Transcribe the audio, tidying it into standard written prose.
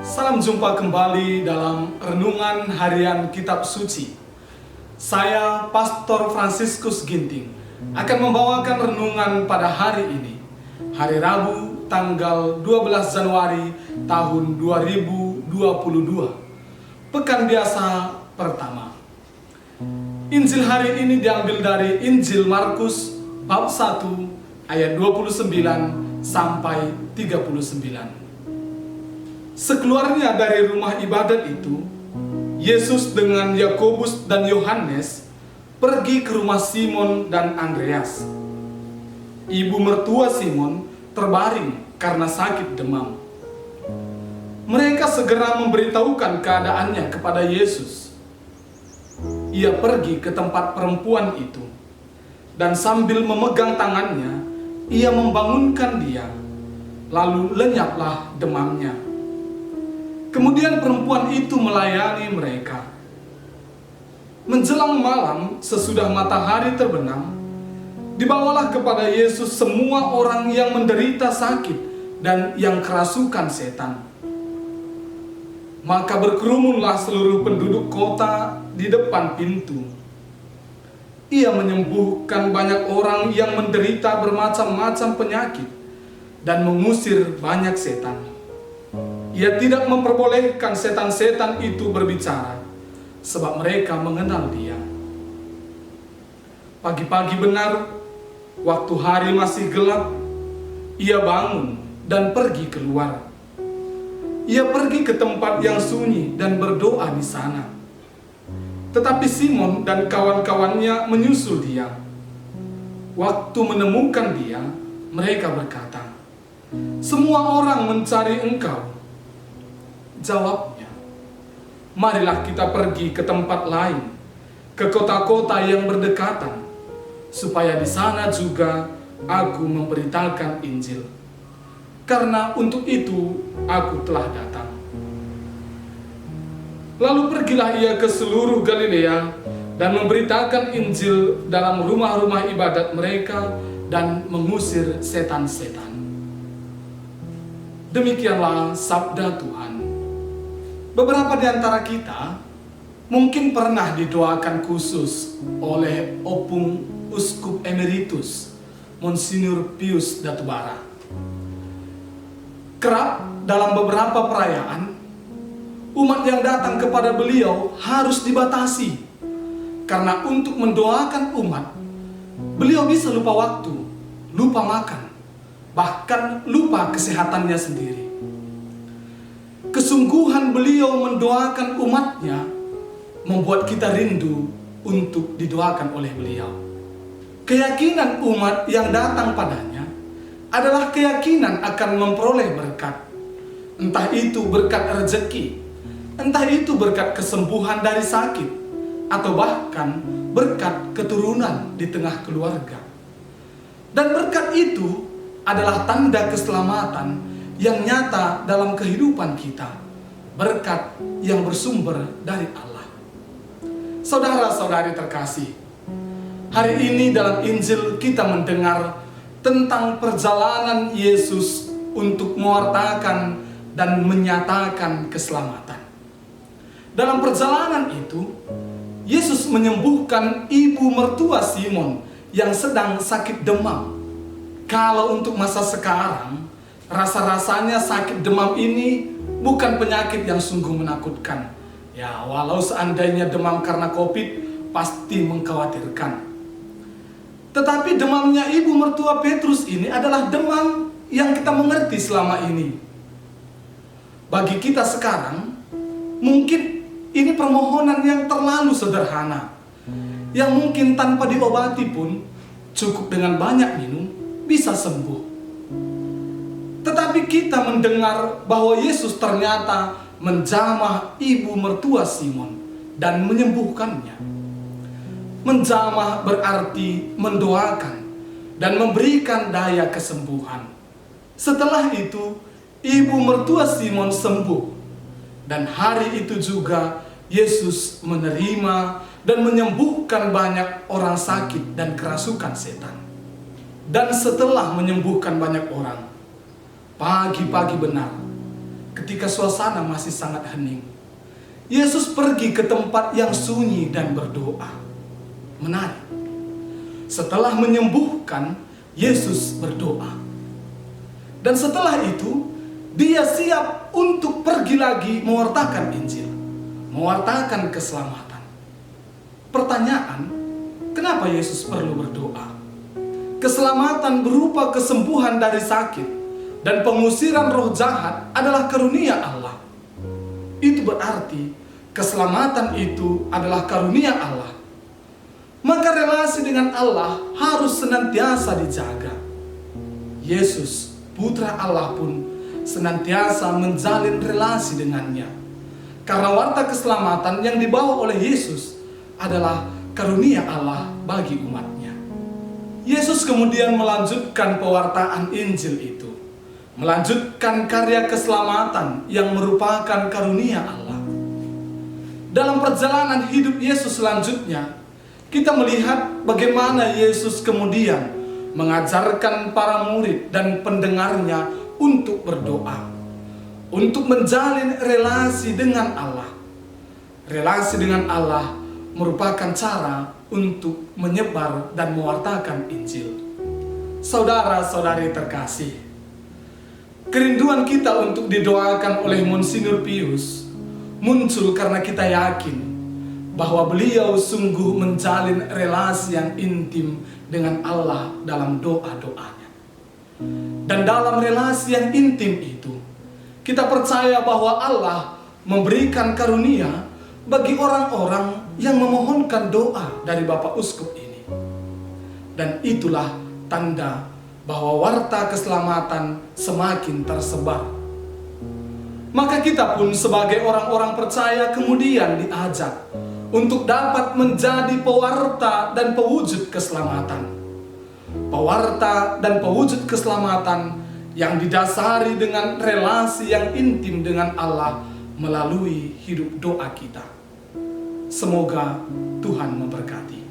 Salam jumpa kembali dalam Renungan Harian Kitab Suci. Saya, Pastor Fransiskus Ginting, akan membawakan renungan pada hari ini, hari Rabu, tanggal 12 Januari tahun 2022, Pekan Biasa pertama. Injil hari ini diambil dari Injil Markus, bab 1, ayat 29 sampai 39. Sekeluarnya dari rumah ibadat itu, Yesus dengan Yakobus dan Yohanes pergi ke rumah Simon dan Andreas. Ibu mertua Simon terbaring karena sakit demam. Mereka segera memberitahukan keadaannya kepada Yesus. Ia pergi ke tempat perempuan itu, dan sambil memegang tangannya, ia membangunkan dia, lalu lenyaplah demamnya. Kemudian perempuan itu melayani mereka. Menjelang malam, sesudah matahari terbenam, dibawalah kepada Yesus semua orang yang menderita sakit dan yang kerasukan setan. Maka berkerumunlah seluruh penduduk kota di depan pintu. Ia menyembuhkan banyak orang yang menderita bermacam-macam penyakit dan mengusir banyak setan. Ia tidak memperbolehkan setan-setan itu berbicara, sebab mereka mengenal dia. Pagi-pagi benar, waktu hari masih gelap, ia bangun dan pergi keluar. Ia pergi ke tempat yang sunyi dan berdoa di sana. Tetapi Simon dan kawan-kawannya menyusul dia. Waktu menemukan dia, mereka berkata, "Semua orang mencari engkau." Jawabnya, "Marilah kita pergi ke tempat lain, ke kota-kota yang berdekatan, supaya di sana juga aku memberitakan Injil. Karena untuk itu aku telah datang." Lalu pergilah ia ke seluruh Galilea dan memberitakan Injil dalam rumah-rumah ibadat mereka dan mengusir setan-setan. Demikianlah sabda Tuhan. Beberapa di antara kita mungkin pernah didoakan khusus oleh Opung Uskup Emeritus Monsinyur Pius Datubara. Kerap dalam beberapa perayaan, umat yang datang kepada beliau harus dibatasi, karena untuk mendoakan umat, beliau bisa lupa waktu, lupa makan, bahkan lupa kesehatannya sendiri. Kesungguhan beliau mendoakan umatnya membuat kita rindu untuk didoakan oleh beliau. Keyakinan umat yang datang padanya adalah keyakinan akan memperoleh berkat. Entah itu berkat rezeki, entah itu berkat kesembuhan dari sakit, atau bahkan berkat keturunan di tengah keluarga. Dan berkat itu adalah tanda keselamatan yang nyata dalam kehidupan kita, berkat yang bersumber dari Allah. Saudara-saudari terkasih, hari ini dalam Injil kita mendengar tentang perjalanan Yesus untuk mewartakan dan menyatakan keselamatan. Dalam perjalanan itu, Yesus menyembuhkan ibu mertua Simon yang sedang sakit demam. Kalau untuk masa sekarang, rasa-rasanya sakit demam ini bukan penyakit yang sungguh menakutkan. Ya, walau seandainya demam karena COVID, pasti mengkhawatirkan. Tetapi demamnya ibu mertua Petrus ini adalah demam yang kita mengerti selama ini. Bagi kita sekarang, mungkin ini permohonan yang terlalu sederhana, yang mungkin tanpa diobati pun, cukup dengan banyak minum, bisa sembuh. Tetapi kita mendengar bahwa Yesus ternyata menjamah ibu mertua Simon dan menyembuhkannya. Menjamah berarti mendoakan dan memberikan daya kesembuhan. Setelah itu, ibu mertua Simon sembuh. Dan hari itu juga Yesus menerima dan menyembuhkan banyak orang sakit dan kerasukan setan. Dan setelah menyembuhkan banyak orang, pagi-pagi benar, ketika suasana masih sangat hening, Yesus pergi ke tempat yang sunyi dan berdoa. Menarik. Setelah menyembuhkan, Yesus berdoa. Dan setelah itu, dia siap untuk pergi lagi mewartakan Injil, mewartakan keselamatan. Pertanyaan, kenapa Yesus perlu berdoa? Keselamatan berupa kesembuhan dari sakit dan pengusiran roh jahat adalah karunia Allah. Itu berarti keselamatan itu adalah karunia Allah. Maka relasi dengan Allah harus senantiasa dijaga. Yesus, Putra Allah pun senantiasa menjalin relasi dengannya. Karena warta keselamatan yang dibawa oleh Yesus adalah karunia Allah bagi umatnya. Yesus kemudian melanjutkan pewartaan Injil itu, melanjutkan karya keselamatan yang merupakan karunia Allah. Dalam perjalanan hidup Yesus selanjutnya, kita melihat bagaimana Yesus kemudian mengajarkan para murid dan pendengarnya untuk berdoa, untuk menjalin relasi dengan Allah. Relasi dengan Allah merupakan cara untuk menyebar dan mewartakan Injil. Saudara-saudari terkasih, kerinduan kita untuk didoakan oleh Monsignor Pius muncul karena kita yakin bahwa beliau sungguh menjalin relasi yang intim dengan Allah dalam doa-doanya. Dan dalam relasi yang intim itu, kita percaya bahwa Allah memberikan karunia bagi orang-orang yang memohonkan doa dari Bapak Uskup ini. Dan itulah tanda bahwa warta keselamatan semakin tersebar. Maka kita pun sebagai orang-orang percaya kemudian diajak untuk dapat menjadi pewarta dan pewujud keselamatan. Pewarta dan pewujud keselamatan yang didasari dengan relasi yang intim dengan Allah melalui hidup doa kita. Semoga Tuhan memberkati.